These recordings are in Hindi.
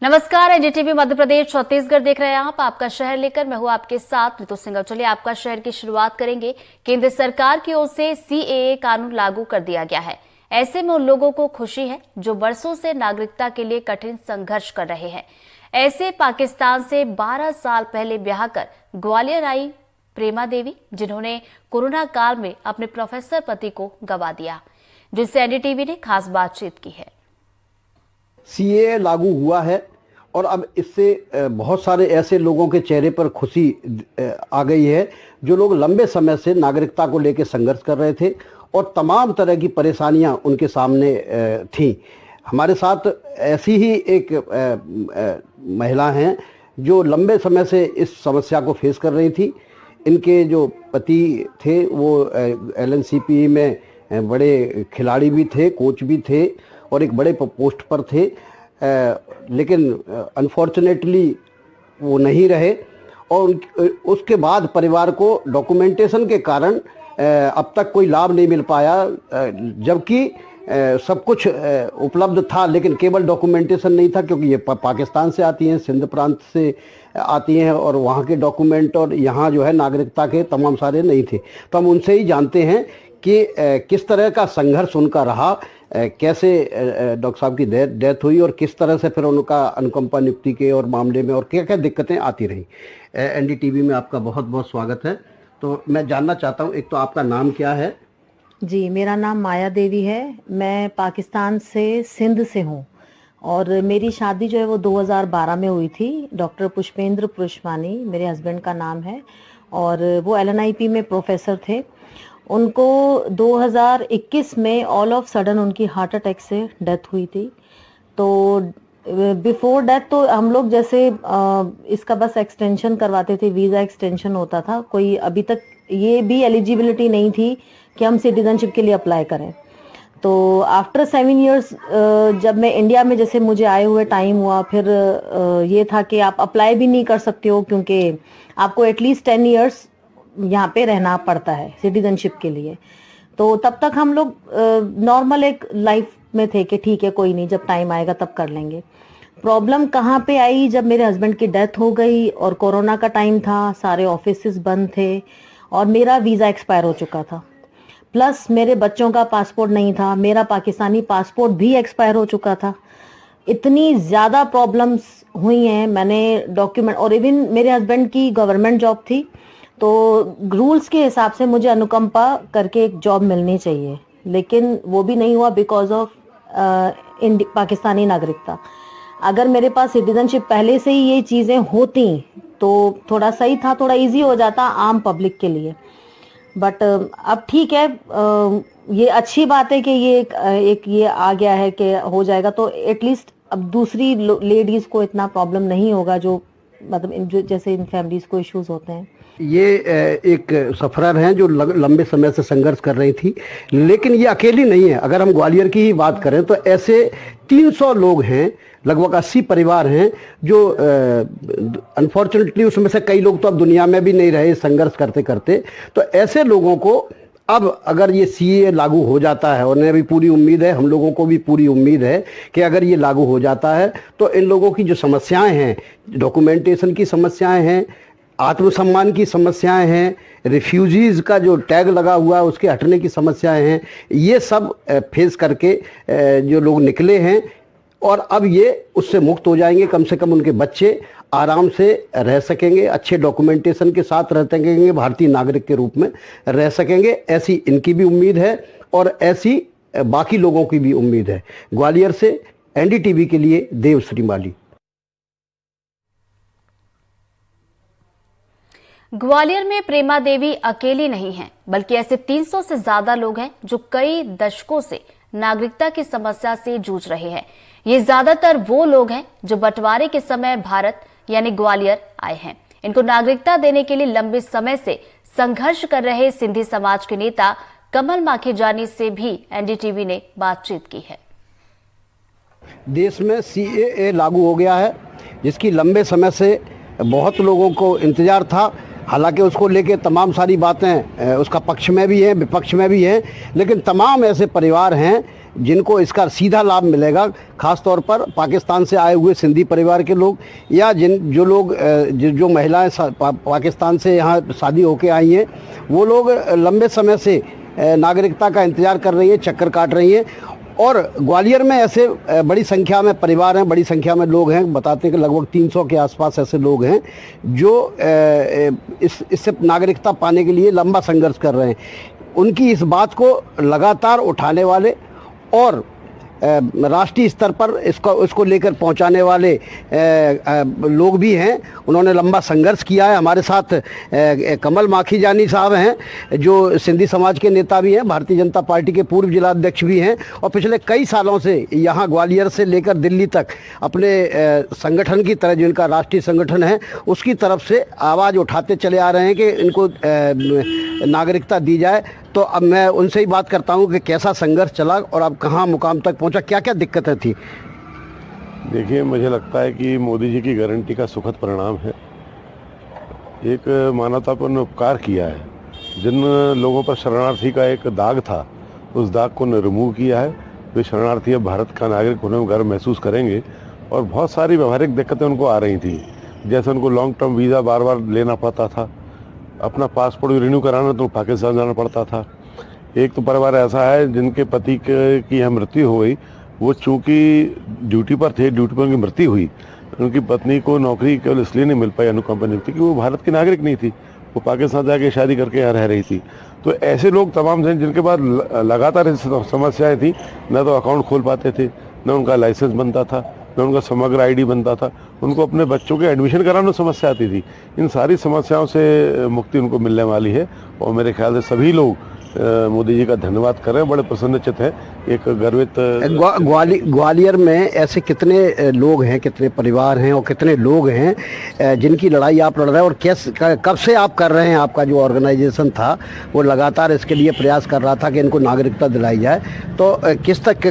नमस्कार, एनडीटीवी मध्य प्रदेश छत्तीसगढ़ देख रहे हैं आप। आपका शहर लेकर मैं हूं आपके साथ ऋतु सिंह। चलिए आपका शहर की शुरुआत करेंगे। केंद्र सरकार की ओर से सीएए कानून लागू कर दिया गया है। ऐसे में उन लोगों को खुशी है जो बरसों से नागरिकता के लिए कठिन संघर्ष कर रहे हैं। ऐसे पाकिस्तान से 12 साल पहले ब्याह कर ग्वालियर आई प्रेमा देवी, जिन्होंने कोरोना काल में अपने प्रोफेसर पति को गंवा दिया, जिससे एनडीटीवी ने खास बातचीत की है। सीएए लागू हुआ है और अब इससे बहुत सारे ऐसे लोगों के चेहरे पर खुशी आ गई है जो लोग लंबे समय से नागरिकता को लेकर संघर्ष कर रहे थे और तमाम तरह की परेशानियां उनके सामने थीं। हमारे साथ ऐसी ही एक महिला हैं जो लंबे समय से इस समस्या को फेस कर रही थी। इनके जो पति थे वो एलएनसीपी में बड़े खिलाड़ी भी थे, कोच भी थे और एक बड़े पोस्ट पर थे, लेकिन अनफॉर्चुनेटली वो नहीं रहे और उसके बाद परिवार को डॉक्यूमेंटेशन के कारण अब तक कोई लाभ नहीं मिल पाया, जबकि सब कुछ उपलब्ध था लेकिन केवल डॉक्यूमेंटेशन नहीं था, क्योंकि ये पाकिस्तान से आती हैं, सिंध प्रांत से आती हैं और वहाँ के डॉक्यूमेंट और यहाँ जो है नागरिकता के तमाम सारे नहीं थे। तो हम उनसे ही जानते हैं कि किस तरह का संघर्ष उनका रहा, कैसे डॉक्टर साहब की डेथ हुई और किस तरह से फिर उनका अनुकंपा नियुक्ति के और मामले में और क्या क्या दिक्कतें आती रहीं। एनडीटीवी में आपका बहुत बहुत स्वागत है। तो मैं जानना चाहता हूँ, एक तो आपका नाम क्या है? जी, मेरा नाम माया देवी है। मैं पाकिस्तान से सिंध से हूँ और मेरी शादी जो है वो 2012 में हुई थी। डॉक्टर पुष्पेंद्र पुष्पानी मेरे हस्बैंड का नाम है और वो एलएनआईपी में प्रोफेसर थे। उनको 2021 में ऑल ऑफ सडन उनकी हार्ट अटैक से डेथ हुई थी। तो बिफोर डेथ तो हम लोग जैसे इसका बस एक्सटेंशन करवाते थे, वीज़ा एक्सटेंशन होता था। कोई अभी तक ये भी एलिजिबिलिटी नहीं थी कि हम सिटीजनशिप के लिए अप्लाई करें। तो आफ्टर 7 इयर्स जब मैं इंडिया में जैसे मुझे आए हुए टाइम हुआ, फिर ये था कि आप अप्लाई भी नहीं कर सकते हो क्योंकि आपको एटलीस्ट 10 इयर्स यहाँ पे रहना पड़ता है सिटीजनशिप के लिए। तो तब तक हम लोग नॉर्मल एक लाइफ में थे कि ठीक है कोई नहीं, जब टाइम आएगा तब कर लेंगे। प्रॉब्लम कहाँ पे आई, जब मेरे हस्बैंड की डेथ हो गई और कोरोना का टाइम था, सारे ऑफिसेस बंद थे और मेरा वीज़ा एक्सपायर हो चुका था, प्लस मेरे बच्चों का पासपोर्ट नहीं था, मेरा पाकिस्तानी पासपोर्ट भी एक्सपायर हो चुका था। इतनी ज़्यादा प्रॉब्लम्स हुई हैं। मैंने डॉक्यूमेंट और इवन मेरे हस्बैंड की गवर्नमेंट जॉब थी, तो रूल्स के हिसाब से मुझे अनुकंपा करके एक जॉब मिलनी चाहिए, लेकिन वो भी नहीं हुआ बिकॉज ऑफ पाकिस्तानी नागरिकता। अगर मेरे पास सिटीजनशिप पहले से ही ये चीज़ें होती तो थोड़ा सही था, थोड़ा इजी हो जाता आम पब्लिक के लिए। बट अब ठीक है, ये अच्छी बात है कि ये एक ये आ गया है कि हो जाएगा, तो एटलीस्ट अब दूसरी लेडीज़ को इतना प्रॉब्लम नहीं होगा जो मतलब जो जैसे इन फैमिलीज़ को इश्यूज होते हैं। ये एक सफरर हैं जो लंबे समय से संघर्ष कर रही थी, लेकिन ये अकेली नहीं है। अगर हम ग्वालियर की ही बात करें तो ऐसे 300 लोग हैं, लगभग 80 परिवार हैं जो अनफॉर्चुनेटली उसमें से कई लोग तो अब दुनिया में भी नहीं रहे संघर्ष करते करते। तो ऐसे लोगों को अब अगर ये सीए लागू हो जाता है, और उन्हें भी पूरी उम्मीद है, हम लोगों को भी पूरी उम्मीद है कि अगर ये लागू हो जाता है तो इन लोगों की जो समस्याएं हैं, डॉक्यूमेंटेशन की समस्याएं हैं, आत्मसम्मान की समस्याएं हैं, रिफ्यूजीज़ का जो टैग लगा हुआ है उसके हटने की समस्याएं हैं, ये सब फेस करके जो लोग निकले हैं और अब ये उससे मुक्त हो जाएंगे। कम से कम उनके बच्चे आराम से रह सकेंगे, अच्छे डॉक्यूमेंटेशन के साथ रह सकेंगे, भारतीय नागरिक के रूप में रह सकेंगे। ऐसी इनकी भी उम्मीद है और ऐसी बाकी लोगों की भी उम्मीद है। ग्वालियर से एनडीटीवी के लिए देव श्रीमाली। ग्वालियर में प्रेमा देवी अकेली नहीं हैं, बल्कि ऐसे 300 से ज्यादा लोग हैं जो कई दशकों से नागरिकता की समस्या से जूझ रहे हैं। ये ज्यादातर वो लोग हैं जो बंटवारे के समय भारत यानी ग्वालियर आए हैं। इनको नागरिकता देने के लिए लंबे समय से संघर्ष कर रहे सिंधी समाज के नेता कमल माखीजानी से भी एनडीटीवी ने बातचीत की है। देश में सीएए लागू हो गया है, जिसकी लंबे समय से बहुत लोगों को इंतजार था, हालांकि उसको लेके तमाम सारी बातें उसका पक्ष में भी हैं, विपक्ष में भी हैं, लेकिन तमाम ऐसे परिवार हैं जिनको इसका सीधा लाभ मिलेगा। ख़ास तौर पर पाकिस्तान से आए हुए सिंधी परिवार के लोग, या जो महिलाएं पाकिस्तान से यहाँ शादी होके आई हैं, वो लोग लंबे समय से नागरिकता का इंतज़ार कर रही हैं, चक्कर काट रही हैं। और ग्वालियर में ऐसे बड़ी संख्या में परिवार हैं, बड़ी संख्या में लोग हैं, बताते हैं कि लगभग 300 के आसपास ऐसे लोग हैं जो इससे नागरिकता पाने के लिए लंबा संघर्ष कर रहे हैं। उनकी इस बात को लगातार उठाने वाले और राष्ट्रीय स्तर पर इसको लेकर पहुंचाने वाले लोग भी हैं। उन्होंने लंबा संघर्ष किया है। हमारे साथ कमल माखीजानी साहब हैं जो सिंधी समाज के नेता भी हैं, भारतीय जनता पार्टी के पूर्व जिलाध्यक्ष भी हैं और पिछले कई सालों से यहाँ ग्वालियर से लेकर दिल्ली तक अपने संगठन की तरह, जो इनका राष्ट्रीय संगठन है, उसकी तरफ से आवाज़ उठाते चले आ रहे हैं कि इनको नागरिकता दी जाए। तो अब मैं उनसे ही बात करता हूं कि कैसा संघर्ष चला और अब कहां मुकाम तक पहुंचा, क्या क्या दिक्कतें थी। देखिए, मुझे लगता है कि मोदी जी की गारंटी का सुखद परिणाम है। एक मानवतापूर्ण उपकार किया है। जिन लोगों पर शरणार्थी का एक दाग था, उस दाग को रिमूव किया है। वे शरणार्थी अब भारत का नागरिक होने में गर्व महसूस करेंगे। और बहुत सारी व्यवहारिक दिक्कतें उनको आ रही थी, जैसे उनको लॉन्ग टर्म वीज़ा बार बार लेना पड़ता था, अपना पासपोर्ट रिन्यू कराना तो पाकिस्तान जाना पड़ता था। एक तो परिवार ऐसा है जिनके पति की मृत्यु हो गई। वो चूँकि ड्यूटी पर थे, ड्यूटी पर उनकी मृत्यु हुई। उनकी पत्नी को नौकरी केवल इसलिए नहीं मिल पाई अनुकंपा नियुक्ति कि वो भारत की नागरिक नहीं थी, वो पाकिस्तान जाके शादी करके यहाँ रह रही थी। तो ऐसे लोग तमाम हैं जिनके पास लगातार समस्याएँ थी। न तो अकाउंट खोल पाते थे, न उनका लाइसेंस बनता था, न उनका समग्र आईडी बनता था। उनको अपने बच्चों के एडमिशन कराने में समस्या आती थी। इन सारी समस्याओं से मुक्ति उनको मिलने वाली है और मेरे ख्याल से सभी लोग मोदी जी का धन्यवाद कर रहे हैं, बड़े प्रसन्नचित हैं, एक गर्वित। ग्वालियर में ऐसे कितने लोग हैं, कितने परिवार हैं और कितने लोग हैं जिनकी लड़ाई आप लड़ रहे हैं, और कब से आप कर रहे हैं? आपका जो ऑर्गेनाइजेशन था वो लगातार इसके लिए प्रयास कर रहा था कि इनको नागरिकता दिलाई जाए, तो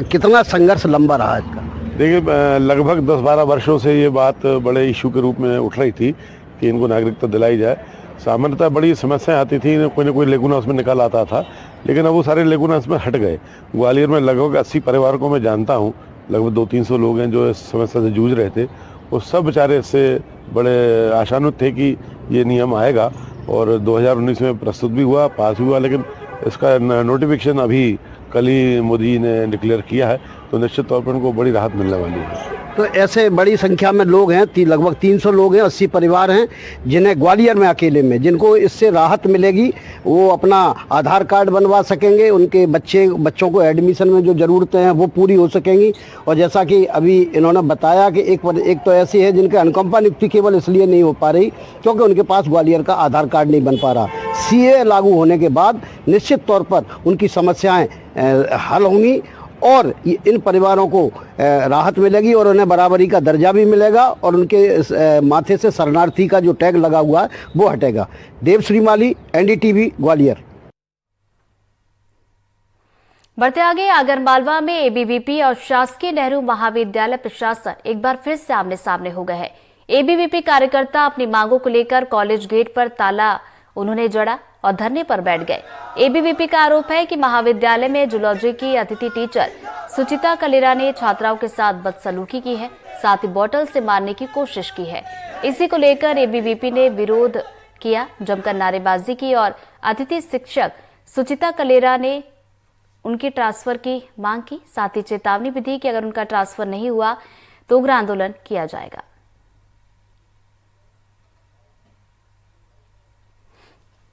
कितना संघर्ष लंबा रहा इसका? देखिए, लगभग 10-12 वर्षों से ये बात बड़े इशू के रूप में उठ रही थी कि इनको नागरिकता दिलाई जाए। सामान्यतः बड़ी समस्याएं आती थी, कोई ना कोई लेगुना उसमें निकल आता था, लेकिन अब वो सारे लेगुना इसमें हट गए। ग्वालियर में लगभग 80 परिवारों को मैं जानता हूँ, लगभग 200-300 लोग हैं जो इस समस्या से जूझ रहे थे। वो सब बेचारे इससे बड़े आशान्वित थे कि ये नियम आएगा, और 2019 में प्रस्तुत भी हुआ, पास भी हुआ, लेकिन इसका नोटिफिकेशन अभी कल ही मोदी ने डिक्लेयर किया है। तो निश्चित तौर पर उनको बड़ी राहत मिलने वाली है। तो ऐसे बड़ी संख्या में लोग हैं, लगभग 300 लोग हैं, 80 परिवार हैं जिन्हें ग्वालियर में अकेले में, जिनको इससे राहत मिलेगी। वो अपना आधार कार्ड बनवा सकेंगे, उनके बच्चों को एडमिशन में जो ज़रूरतें हैं वो पूरी हो सकेंगी। और जैसा कि अभी इन्होंने बताया कि एक तो ऐसी है जिनके अनुकंपा नियुक्ति केवल इसलिए नहीं हो पा रही क्योंकि उनके पास ग्वालियर का आधार कार्ड नहीं बन पा रहा। CAA लागू होने के बाद निश्चित तौर पर उनकी समस्याएँ हल होंगी और इन परिवारों को राहत मिलेगी और उन्हें बराबरी का दर्जा भी मिलेगा और उनके माथे से शरणार्थी का जो टैग लगा हुआ है वो हटेगा। देवश्री माली, NDTV, ग्वालियर। बढ़ते आगे, आगरमालवा में ABVP और शासकीय नेहरू महाविद्यालय प्रशासन एक बार फिर से आमने सामने हो गए हैं। ABVP कार्यकर्ता अपनी मांगों को लेकर कॉलेज गेट पर ताला उन्होंने जड़ा और धरने पर बैठ गए। ABVP का आरोप है कि महाविद्यालय में जूलॉजी की अतिथि टीचर सुचिता कलेरा ने छात्राओं के साथ बदसलूकी की है, साथ ही बोतल से मारने की कोशिश की है। इसी को लेकर ABVP ने विरोध किया, जमकर नारेबाजी की और अतिथि शिक्षक सुचिता कलेरा ने उनकी ट्रांसफर की मांग की। साथ ही चेतावनी भी दी कि अगर उनका ट्रांसफर नहीं हुआ तो उग्र आंदोलन किया जाएगा।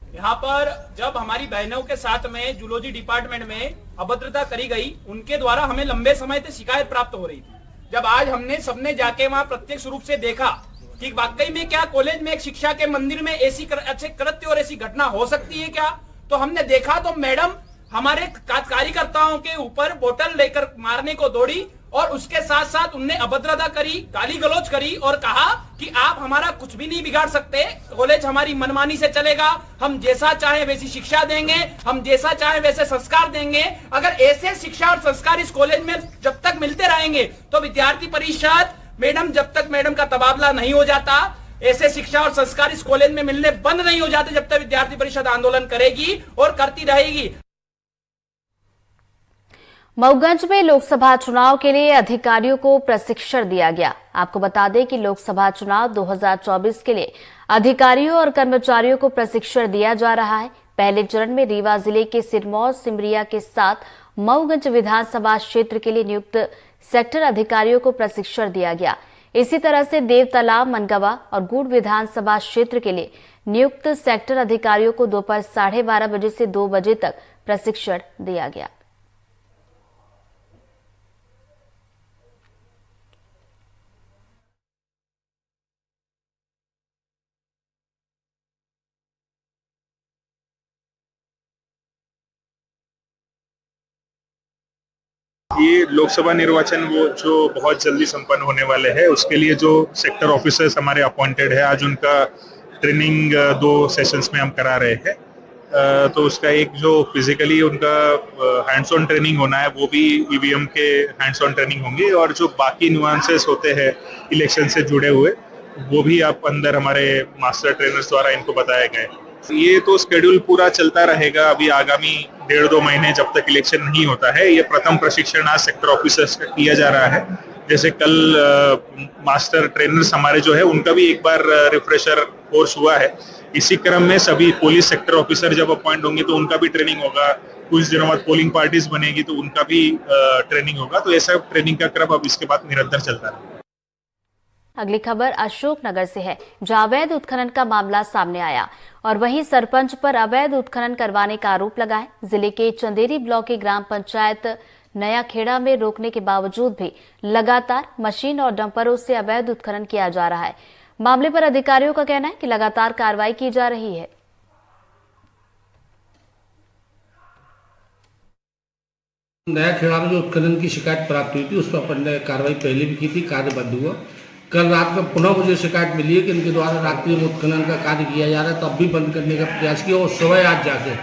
यहाँ पर जब हमारी बहनों के साथ में जूलॉजी डिपार्टमेंट में अभद्रता करी गई, उनके द्वारा हमें लंबे समय से शिकायत प्राप्त हो रही थी। जब आज हमने सबने जाके वहाँ प्रत्यक्ष रूप से देखा कि वाकई में क्या कॉलेज में एक शिक्षा के मंदिर में ऐसी अच्छे कृत्य और ऐसी घटना हो सकती है क्या, तो हमने देखा तो मैडम हमारे कार्यकर्ताओं के ऊपर बोतल लेकर मारने को दौड़ी और उसके साथ साथ उनने अभद्रता करी, गाली गलौज करी और कहा कि आप हमारा कुछ भी नहीं बिगाड़ सकते, कॉलेज हमारी मनमानी से चलेगा, हम जैसा चाहे वैसी शिक्षा देंगे, हम जैसा चाहे वैसे संस्कार देंगे। अगर ऐसे शिक्षा और संस्कार इस कॉलेज में जब तक मिलते रहेंगे तो विद्यार्थी परिषद मैडम, जब तक मैडम का तबादला नहीं हो जाता, ऐसे शिक्षा और संस्कार इस कॉलेज में मिलने बंद नहीं हो जाते जब तक विद्यार्थी परिषद आंदोलन करेगी और करती रहेगी। मऊगंज में लोकसभा चुनाव के लिए अधिकारियों को प्रशिक्षण दिया गया। आपको बता दें कि लोकसभा चुनाव 2024 के लिए अधिकारियों और कर्मचारियों को प्रशिक्षण दिया जा रहा है। पहले चरण में रीवा जिले के सिरमौर सिमरिया के साथ मऊगंज विधानसभा क्षेत्र के लिए नियुक्त सेक्टर अधिकारियों को प्रशिक्षण दिया गया। इसी तरह से देवतालाब, मनगवा और गुड़ विधानसभा क्षेत्र के लिए नियुक्त सेक्टर अधिकारियों को दोपहर 12:30 बजे से 2 बजे तक प्रशिक्षण दिया गया। ये लोकसभा निर्वाचन वो जो बहुत जल्दी संपन्न होने वाले हैं उसके लिए जो सेक्टर ऑफिसर्स हमारे अपॉइंटेड है, आज उनका ट्रेनिंग 2 सेशंस में हम करा रहे हैं। तो उसका एक जो फिजिकली उनका हैंड्स ऑन ट्रेनिंग होना है वो भी ईवीएम के हैंड्स ऑन ट्रेनिंग होंगे, और जो बाकी नुआंसेस होते हैं इलेक्शन से जुड़े हुए वो भी आप अंदर हमारे मास्टर ट्रेनर्स द्वारा इनको बताए गए। ये तो शेड्यूल पूरा चलता रहेगा अभी आगामी 1.5-2 महीने जब तक इलेक्शन नहीं होता है। ये प्रथम प्रशिक्षण आज सेक्टर ऑफिसर्स का किया जा रहा है। जैसे कल मास्टर ट्रेनर्स हमारे जो है उनका भी एक बार रिफ्रेशर कोर्स हुआ है। इसी क्रम में सभी पुलिस सेक्टर ऑफिसर जब अपॉइंट होंगे तो उनका भी ट्रेनिंग होगा। कुछ दिनों बाद पोलिंग पार्टीज बनेगी तो उनका भी ट्रेनिंग होगा। तो ऐसा ट्रेनिंग का क्रम अब इसके बाद निरंतर चलता रहेगा। अगली खबर अशोकनगर से है, जहां अवैध उत्खनन का मामला सामने आया और वहीं सरपंच पर अवैध उत्खनन करवाने का आरोप लगा है। जिले के चंदेरी ब्लॉक की ग्राम पंचायत नया खेड़ा में रोकने के बावजूद भी लगातार मशीन और डंपरों से अवैध उत्खनन किया जा रहा है। मामले पर अधिकारियों का कहना है कि लगातार कार्रवाई की जा रही है। नया खेड़ा में जो उत्खनन की शिकायत प्राप्त हुई थी उस पर अपन ने कार्रवाई पहले भी की थी, कार्य बंद हुआ। कल रात में पुनः मुझे शिकायत मिली है कि इनके द्वारा रात्रि में उत्खनन का कार्य किया जा रहा है, तब भी बंद करने का प्रयास किया और सुबह आज जाके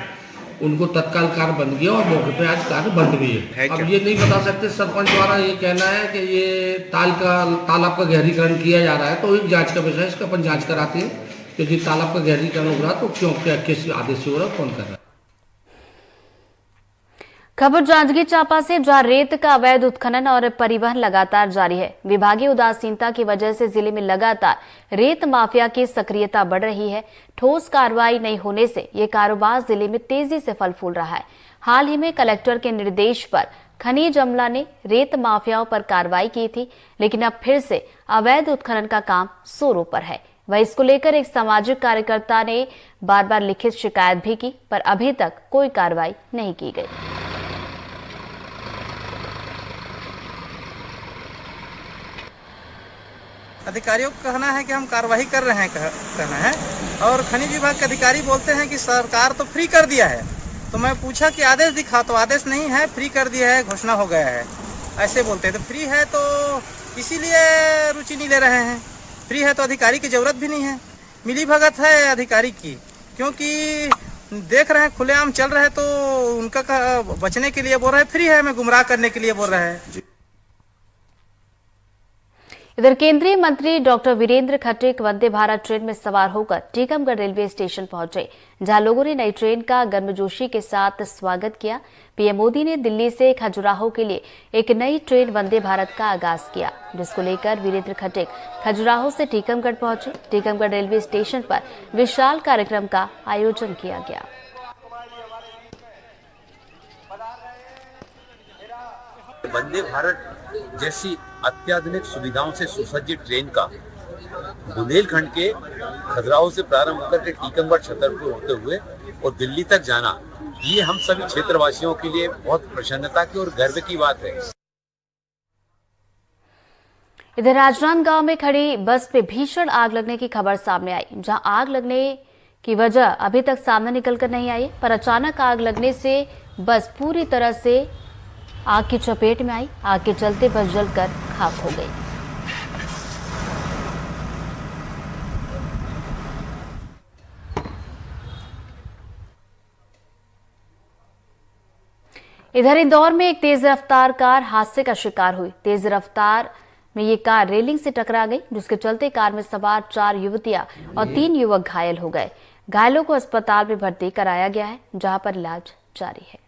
उनको तत्काल कार्य बंद किया और मौके पे आज कार्य बंद भी है। अब ये नहीं बता सकते, सरपंच द्वारा ये कहना है कि ये तालाब का गहरीकरण किया जा रहा है, तो एक जांच का विषय है, इसका अपन जांच कराते हैं कि जी तालाब का गहरीकरण हो रहा तो क्यों, क्या किस आदेश से हो रहा, कौन कर रहा है। खबर जांजगीर चांपा से, जहां रेत का अवैध उत्खनन और परिवहन लगातार जारी है। विभागीय उदासीनता की वजह से जिले में लगातार रेत माफिया की सक्रियता बढ़ रही है। ठोस कार्रवाई नहीं होने से ये कारोबार जिले में तेजी से फल फूल रहा है। हाल ही में कलेक्टर के निर्देश पर खनिज अमला ने रेत माफियाओं पर कार्रवाई की थी, लेकिन अब फिर से अवैध उत्खनन का काम जोरों पर है। वह इसको लेकर एक सामाजिक कार्यकर्ता ने बार बार लिखित शिकायत भी की, पर अभी तक कोई कार्रवाई नहीं की गई। अधिकारियों को कहना है कि हम कार्रवाई कर रहे हैं, कहना है, और खनिज विभाग के अधिकारी बोलते हैं कि सरकार तो फ्री कर दिया है। तो मैं पूछा कि आदेश दिखा, तो आदेश नहीं है, फ्री कर दिया है, घोषणा हो गया है, ऐसे बोलते हैं। तो फ्री है तो इसीलिए रुचि नहीं ले रहे हैं। फ्री है तो अधिकारी की जरूरत भी नहीं है, मिली भगत है अधिकारी की, क्योंकि देख रहे हैं खुलेआम चल रहे हैं तो उनका बचने के लिए बोल रहे हैं, फ्री है, हमें गुमराह करने के लिए बोल रहे हैं। इधर केंद्रीय मंत्री डॉक्टर वीरेंद्र खट्टिक वंदे भारत ट्रेन में सवार होकर टीकमगढ़ रेलवे स्टेशन पहुंचे, जहां लोगों ने नई ट्रेन का गर्मजोशी के साथ स्वागत किया। पीएम मोदी ने दिल्ली से खजुराहो के लिए एक नई ट्रेन वंदे भारत का आगाज किया, जिसको लेकर वीरेंद्र खट्टिक खजुराहो से टीकमगढ़ पहुंचे। टीकमगढ़ रेलवे स्टेशन पर विशाल कार्यक्रम का आयोजन किया गया। वंदे भारत जैसी अत्याधुनिक सुविधाओं से सुसज्जित ट्रेन का बुंदेलखंड के खजुराहो से प्रारंभ होकर के टीकमगढ़ छतरपुर होते हुए और दिल्ली तक जाना, ये हम सभी क्षेत्रवासियों के लिए बहुत प्रसन्नता की और गर्व की बात है। इधर राजनांदगांव में खड़ी बस पे भीषण आग लगने की खबर सामने आई, जहां आग लगने की वजह अभी तक सामने निकलकर नहीं आई, पर अचानक आग लगने से बस पूरी तरह से आग की चपेट में आई। आग के चलते बस जलकर खाक हो गई। इधर इंदौर में एक तेज रफ्तार कार हादसे का शिकार हुई। तेज रफ्तार में ये कार रेलिंग से टकरा गई, जिसके चलते कार में सवार 4 युवतियां और 3 युवक घायल हो गए। घायलों को अस्पताल में भर्ती कराया गया है, जहां पर इलाज जारी है।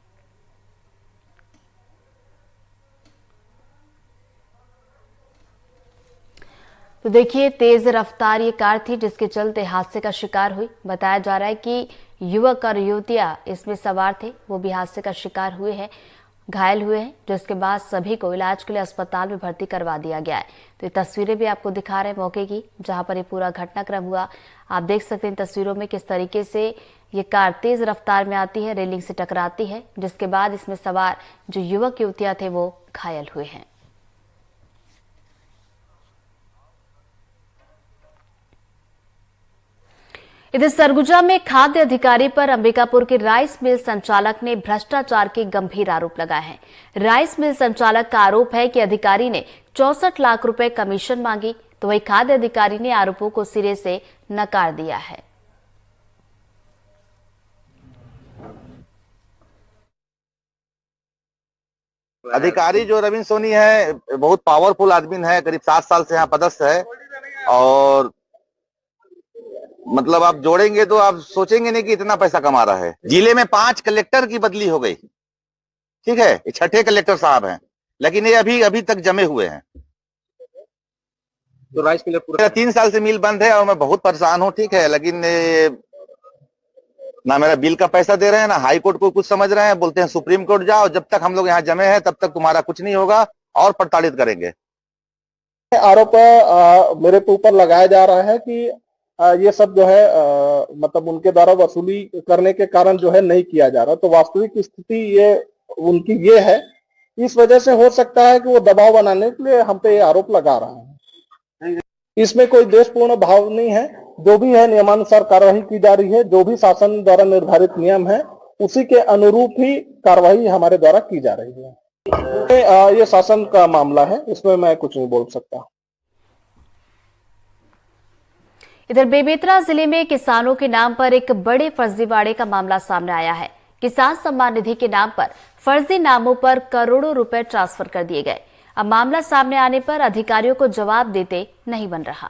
तो देखिए, तेज रफ्तार ये कार थी जिसके चलते हादसे का शिकार हुई। बताया जा रहा है कि युवक और युवतियां इसमें सवार थे, वो भी हादसे का शिकार हुए हैं, घायल हुए हैं, जिसके बाद सभी को इलाज के लिए अस्पताल में भर्ती करवा दिया गया है। तो ये तस्वीरें भी आपको दिखा रहे हैं मौके की, जहां पर ये पूरा घटनाक्रम हुआ। आप देख सकते हैं तस्वीरों में किस तरीके से ये कार तेज रफ्तार में आती है, रेलिंग से टकराती है, जिसके बाद इसमें सवार जो युवक युवतियां थे वो घायल हुए हैं। इधर सरगुजा में खाद्य अधिकारी पर अंबिकापुर के राइस मिल संचालक ने भ्रष्टाचार के गंभीर आरोप लगाए हैं। राइस मिल संचालक का आरोप है कि अधिकारी ने 64 लाख रुपए कमीशन मांगी, तो वही खाद्य अधिकारी ने आरोपों को सिरे से नकार दिया है। अधिकारी जो रविंद्र सोनी है बहुत पावरफुल आदमी है, करीब 7 साल से यहाँ पदस्थ है और मतलब आप जोड़ेंगे तो आप सोचेंगे नहीं कि इतना पैसा कमा रहा है। जिले में 5 कलेक्टर की बदली हो गई, ठीक है, ये 6ठे कलेक्टर साहब हैं, लेकिन ये अभी तक जमे हुए हैं। तो राइस मिल पूरा 3 साल से मिल बंद है और मैं बहुत परेशान हूँ, ठीक है, लेकिन ना मेरा बिल का पैसा दे रहे हैं, ना हाई कोर्ट को कुछ समझ रहे हैं। बोलते हैं सुप्रीम कोर्ट जाओ, जब तक हम लोग यहाँ जमे हैं तब तक तुम्हारा कुछ नहीं होगा और प्रताड़ित करेंगे। आरोप मेरे पे ऊपर लगाया जा रहा है कि ये सब जो है मतलब उनके द्वारा वसूली करने के कारण जो है नहीं किया जा रहा। तो वास्तविक स्थिति ये उनकी ये है, इस वजह से हो सकता है कि वो दबाव बनाने के लिए हम पे ये आरोप लगा रहा है। इसमें कोई देशपूर्ण भाव नहीं है, जो भी है नियमानुसार कार्यवाही की जा रही है। जो भी शासन द्वारा निर्धारित नियम है उसी के अनुरूप ही कार्यवाही हमारे द्वारा की जा रही है। ये शासन का मामला है, इसमें मैं कुछ नहीं बोल सकता। इधर बेमेतरा जिले में किसानों के नाम पर एक बड़े फर्जीवाड़े का मामला सामने आया है। किसान सम्मान निधि के नाम पर फर्जी नामों पर करोड़ों रुपए ट्रांसफर कर दिए गए। अब मामला सामने आने पर अधिकारियों को जवाब देते नहीं बन रहा।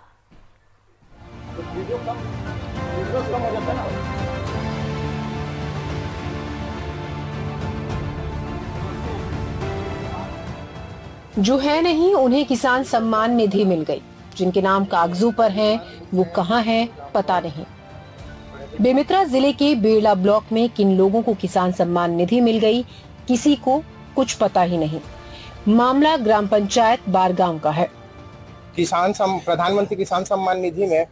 जो है नहीं उन्हें किसान सम्मान निधि मिल गई, जिनके नाम कागजों पर हैं वो कहां हैं पता नहीं। बेमेतरा जिले के बेड़ा ब्लॉक में किन लोगों को किसान सम्मान निधि मिल गई, किसी को कुछ पता ही नहीं। मामला ग्राम पंचायत बारगांव का है। प्रधानमंत्री किसान सम्मान निधि में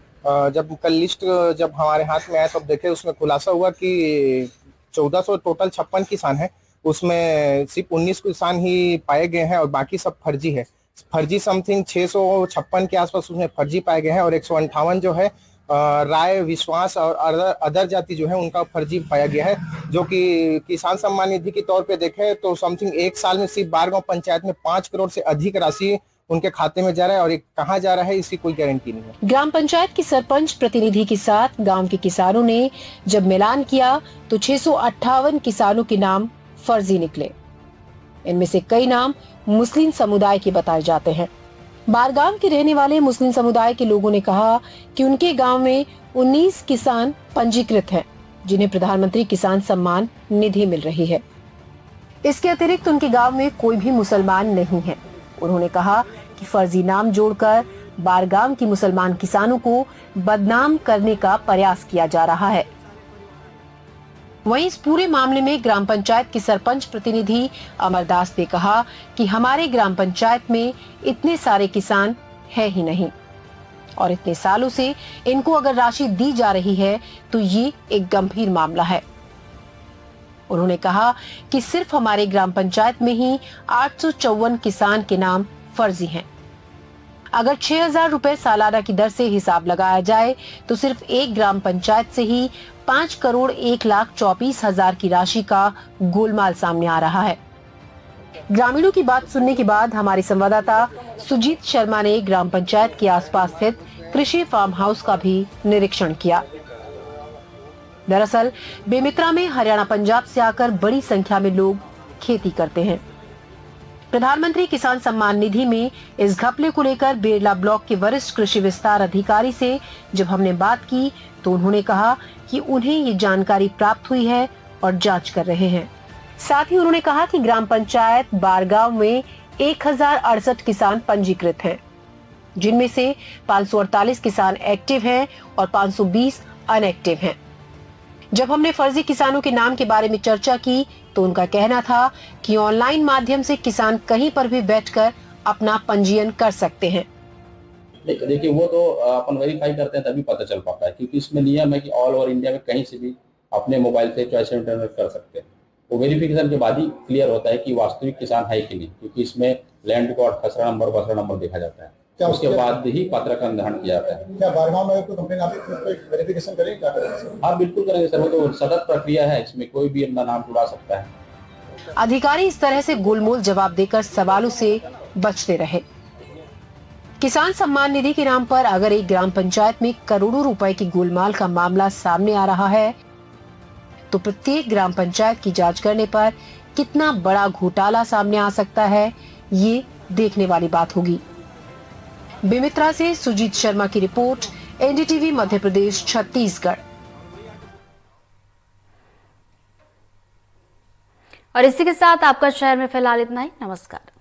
जब कल लिस्ट जब हमारे हाथ में आया तब देखे उसमें खुलासा हुआ कि 1400 टोटल 56 किसान है, उसमें सिर्फ 19 किसान ही पाए गए हैं और बाकी सब फर्जी है। फर्जी समथिंग 656 के आसपास उसमें फर्जी पाए गए हैं और 158 जो है राय विश्वास और अदर जाति जो है उनका फर्जी पाया गया है। जो कि किसान सम्मान निधि के तौर पे देखें तो समथिंग 1 साल में सिर्फ बारगांव पंचायत में 5 करोड़ से अधिक राशि उनके खाते में जा रहा है और ये कहाँ जा रहा है इसकी कोई गारंटी नहीं है। ग्राम पंचायत की सरपंच प्रतिनिधि के साथ गांव के किसानों ने जब मिलान किया तो 658 किसानों के नाम फर्जी निकले। इनमें से कई नाम मुस्लिम समुदाय के बताए जाते हैं। बारगांव के रहने वाले मुस्लिम समुदाय के लोगों ने कहा कि उनके गांव में 19 किसान पंजीकृत हैं, जिन्हें प्रधानमंत्री किसान सम्मान निधि मिल रही है। इसके अतिरिक्त उनके गांव में कोई भी मुसलमान नहीं है। उन्होंने कहा कि फर्जी नाम जोड़कर बारगांव की मुसलमान किसानों को बदनाम करने का प्रयास किया जा रहा है। वहीं इस पूरे मामले में ग्राम पंचायत की सरपंच प्रतिनिधि अमरदास ने कहा कि हमारे ग्राम पंचायत में इतने सारे किसान है ही नहीं और इतने सालों से इनको अगर राशि दी जा रही है तो ये एक गंभीर मामला है। उन्होंने कहा कि सिर्फ हमारे ग्राम पंचायत में ही 854 किसान के नाम फर्जी हैं। अगर 6000 रुपए सालाना की दर से हिसाब लगाया जाए तो सिर्फ एक ग्राम पंचायत से ही 5 करोड़ 1,24,000 की राशि का गोलमाल सामने आ रहा है। ग्रामीणों की बात सुनने के बाद हमारे संवाददाता सुजीत शर्मा ने ग्राम पंचायत के आसपास स्थित कृषि फार्म हाउस का भी निरीक्षण किया। दरअसल बेमेतरा में हरियाणा पंजाब से आकर बड़ी संख्या में लोग खेती करते हैं। प्रधानमंत्री किसान सम्मान निधि में इस घपले को लेकर बेरला ब्लॉक के वरिष्ठ कृषि विस्तार अधिकारी से जब हमने बात की तो उन्होंने कहा कि उन्हें ये जानकारी प्राप्त हुई है और जांच कर रहे हैं। साथ ही उन्होंने कहा कि ग्राम पंचायत बारगांव में 1068 किसान पंजीकृत हैं, जिनमें से 548 किसान एक्टिव हैं और 520 अनएक्टिव हैं। जब हमने फर्जी किसानों के नाम के बारे में चर्चा की तो उनका कहना था कि ऑनलाइन माध्यम से किसान कहीं पर भी बैठकर अपना पंजीयन कर सकते हैं। देखिए वो तो अपन वेरीफाई करते हैं तभी पता चल पाता है, क्योंकि इसमें नियम है कि ऑल ओवर इंडिया में कहीं से भी अपने मोबाइल से चॉइस इंटरनेट कर सकते हैं। वो वेरिफिकेशन के बाद ही क्लियर होता है कि वास्तविक किसान है कि नहीं, क्योंकि इसमें लैंड रिकॉर्ड, खसरा नंबर, बसरा नंबर देखा जाता है। उसके बाद ही पत्र का निर्धारण किया जाता है। क्या बारगांव में कोई कंप्लेन आती है तो वेरिफिकेशन करेंगे क्या करेंगे? हाँ बिल्कुल करेंगे सर, वो तो सतत प्रक्रिया है, इसमें कोई भी अपना नाम जुड़ा सकता है। अधिकारी इस तरह से गोलमोल जवाब देकर सवालों से बचते रहे। किसान सम्मान निधि के नाम पर अगर एक ग्राम पंचायत में करोड़ों रुपए की गोलमाल का मामला सामने आ रहा है तो प्रत्येक ग्राम पंचायत की जांच करने पर कितना बड़ा घोटाला सामने आ सकता है, ये देखने वाली बात होगी। बेमित्रा से सुजीत शर्मा की रिपोर्ट, एनडीटीवी मध्य प्रदेश, छत्तीसगढ़। और इसी के साथ आपका शहर में फिलहाल इतना ही। नमस्कार।